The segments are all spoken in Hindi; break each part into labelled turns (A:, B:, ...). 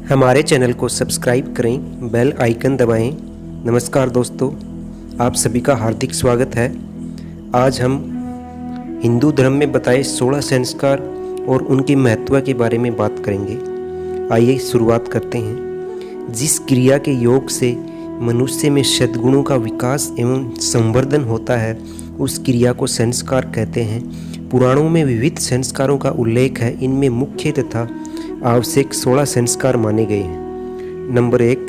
A: हमारे चैनल को सब्सक्राइब करें, बेल आइकन दबाएं। नमस्कार दोस्तों, आप सभी का हार्दिक स्वागत है। आज हम हिंदू धर्म में बताए 16 संस्कार और उनके महत्व के बारे में बात करेंगे। आइए शुरुआत करते हैं। जिस क्रिया के योग से मनुष्य में सद्गुणों का विकास एवं संवर्धन होता है, उस क्रिया को संस्कार कहते हैं। पुराणों में विविध संस्कारों का उल्लेख है। इनमें मुख्य तथा आवश्यक 16 संस्कार माने गए हैं। नंबर 1,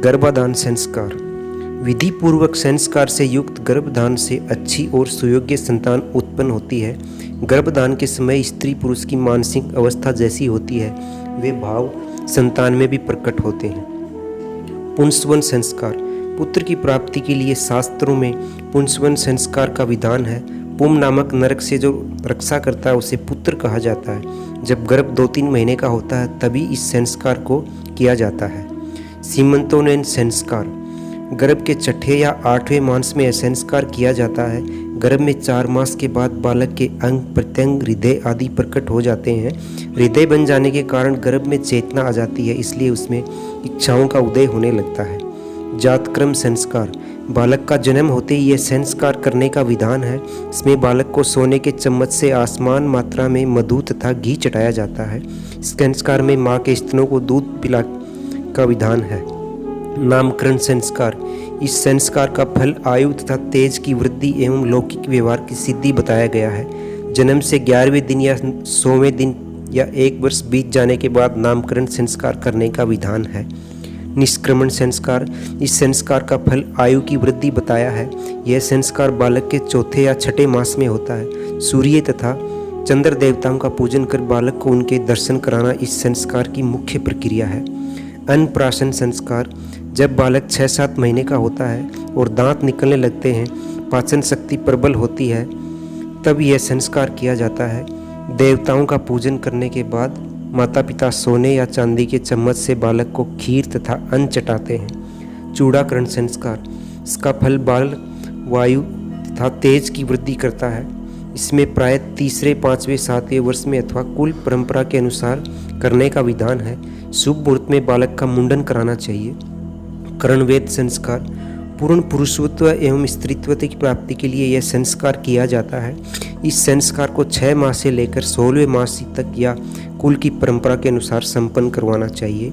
A: गर्भाधान संस्कार। विधि पूर्वक संस्कार से युक्त गर्भधान से अच्छी और सुयोग्य संतान उत्पन्न होती है। गर्भधान के समय स्त्री पुरुष की मानसिक अवस्था जैसी होती है, वे भाव संतान में भी प्रकट होते हैं। पुंसवन संस्कार। पुत्र की प्राप्ति के लिए शास्त्रों में पुंसवन संस्कार का विधान है। पुम नामक नरक से जो रक्षा करता है उसे पुत्र कहा जाता है। जब गर्भ 2-3 महीने का होता है तभी इस संस्कार को किया जाता है। सीमंतोन्नयन संस्कार। गर्भ के 6ठे या 8वें मास में यह संस्कार किया जाता है। गर्भ में 4 मास के बाद बालक के अंग प्रत्यंग हृदय आदि प्रकट हो जाते हैं। हृदय बन जाने के कारण गर्भ में चेतना आ जाती है, इसलिए उसमें इच्छाओं का उदय होने लगता है। जातक्रम संस्कार। बालक का जन्म होते ही यह संस्कार करने का विधान है। इसमें बालक को सोने के चम्मच से आसमान मात्रा में मधु तथा घी चटाया जाता है। इस संस्कार में माँ के स्तनों को दूध पिला का विधान है। नामकरण संस्कार। इस संस्कार का फल आयु तथा तेज की वृद्धि एवं लौकिक व्यवहार की सिद्धि बताया गया है। जन्म से 11वें दिन या 100वें दिन या 1 वर्ष बीत जाने के बाद नामकरण संस्कार करने का विधान है। निष्क्रमण संस्कार। इस संस्कार का फल आयु की वृद्धि बताया है। यह संस्कार बालक के 4थे या 6ठे मास में होता है। सूर्य तथा चंद्र देवताओं का पूजन कर बालक को उनके दर्शन कराना इस संस्कार की मुख्य प्रक्रिया है। अन्नप्राशन संस्कार। जब बालक 6-7 महीने का होता है और दांत निकलने लगते हैं, पाचन शक्ति प्रबल होती है, तब यह संस्कार किया जाता है। देवताओं का पूजन करने के बाद माता पिता सोने या चांदी के चम्मच से बालक को खीर तथा अन्न चटाते हैं। चूड़ाकरण संस्कार। इसका फल बाल वायु तथा तेज की वृद्धि करता है। इसमें प्राय 3रे, 5वें, 7वें वर्ष में अथवा कुल परंपरा के अनुसार करने का विधान है। शुभ मुहूर्त में बालक का मुंडन कराना चाहिए। करणवेद संस्कार। पूर्ण पुरुषत्व एवं स्त्रीत्व की प्राप्ति के लिए यह संस्कार किया जाता है। इस संस्कार को 6 माह से लेकर 16वें मास तक या कुल की परंपरा के अनुसार संपन्न करवाना चाहिए।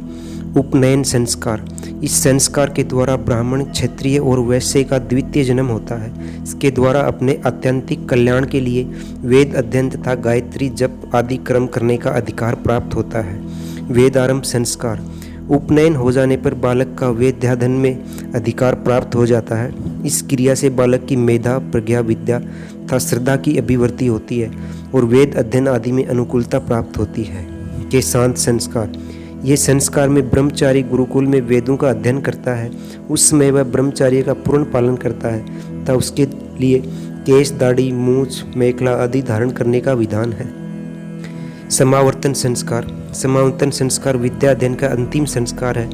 A: उपनयन संस्कार। इस संस्कार के द्वारा ब्राह्मण, क्षत्रिय और वैश्य का द्वितीय जन्म होता है। इसके द्वारा अपने आत्यंतिक कल्याण के लिए वेद अध्ययन तथा गायत्री जप आदि कर्म करने का अधिकार प्राप्त होता है। वेदारंभ संस्कार। उपनयन हो जाने पर बालक का वेदाध्ययन में अधिकार प्राप्त हो जाता है। इस क्रिया से बालक की मेधा, प्रज्ञा, विद्या तथा श्रद्धा की अभिवृद्धि होती है और वेद अध्ययन आदि में अनुकूलता प्राप्त होती है। केशांत संस्कार। ये संस्कार में ब्रह्मचारी गुरुकुल में वेदों का अध्ययन करता है। उस समय वह ब्रह्मचार्य का पूर्ण पालन करता है तथा उसके लिए केश, दाढ़ी, मूछ, मेखला आदि धारण करने का विधान है। समावर्तन संस्कार। समावर्तन संस्कार विद्या अध्ययन का अंतिम संस्कार है।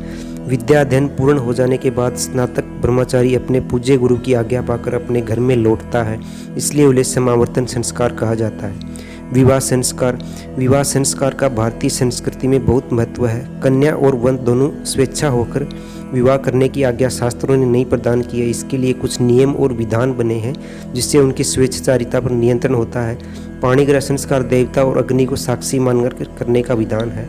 A: विद्या अध्ययन पूर्ण हो जाने के बाद स्नातक ब्रह्मचारी अपने पूज्य गुरु की आज्ञा पाकर अपने घर में लौटता है, इसलिए उन्हें समावर्तन संस्कार कहा जाता है। विवाह संस्कार। विवाह संस्कार का भारतीय संस्कृति में बहुत महत्व है। कन्या और वन दोनों स्वेच्छा होकर विवाह करने की आज्ञा शास्त्रों ने नहीं प्रदान की है। इसके लिए कुछ नियम और विधान बने हैं जिससे उनकी स्वेच्छाचारिता पर नियंत्रण होता है। पाणिग्रह संस्कार देवता और अग्नि को साक्षी मानकर करने का विधान है।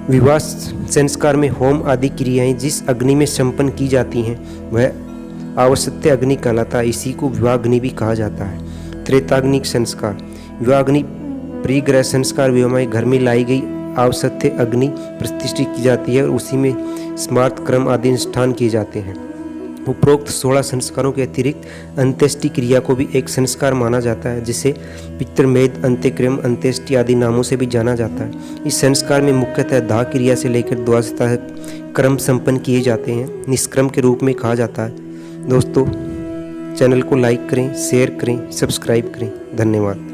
A: विवाह संस्कार में होम आदि क्रियाएं जिस अग्नि में संपन्न की जाती हैं वह आवश्यक अग्नि कहलाता है। इसी को विवाहाग्नि भी कहा जाता है। त्रेताग्निक संस्कार। विवाहाग्नि प्रियग्रह संस्कार। विवाह घर में लाई गई आवश्यक अग्नि प्रतिष्ठित की जाती है और उसी में स्मार्त क्रम आदि अनुष्ठान किए जाते हैं। उपरोक्त 16 संस्कारों के अतिरिक्त अंत्येष्टि क्रिया को भी एक संस्कार माना जाता है, जिसे पितृमेध, अंत्यक्रम, अंत्येष्टि आदि नामों से भी जाना जाता है। इस संस्कार में मुख्यतः दाह क्रिया से लेकर द्वादश तक क्रम संपन्न किए जाते हैं। निष्क्रम के रूप में कहा जाता है। दोस्तों, चैनल को लाइक करें, शेयर करें, सब्सक्राइब करें। धन्यवाद।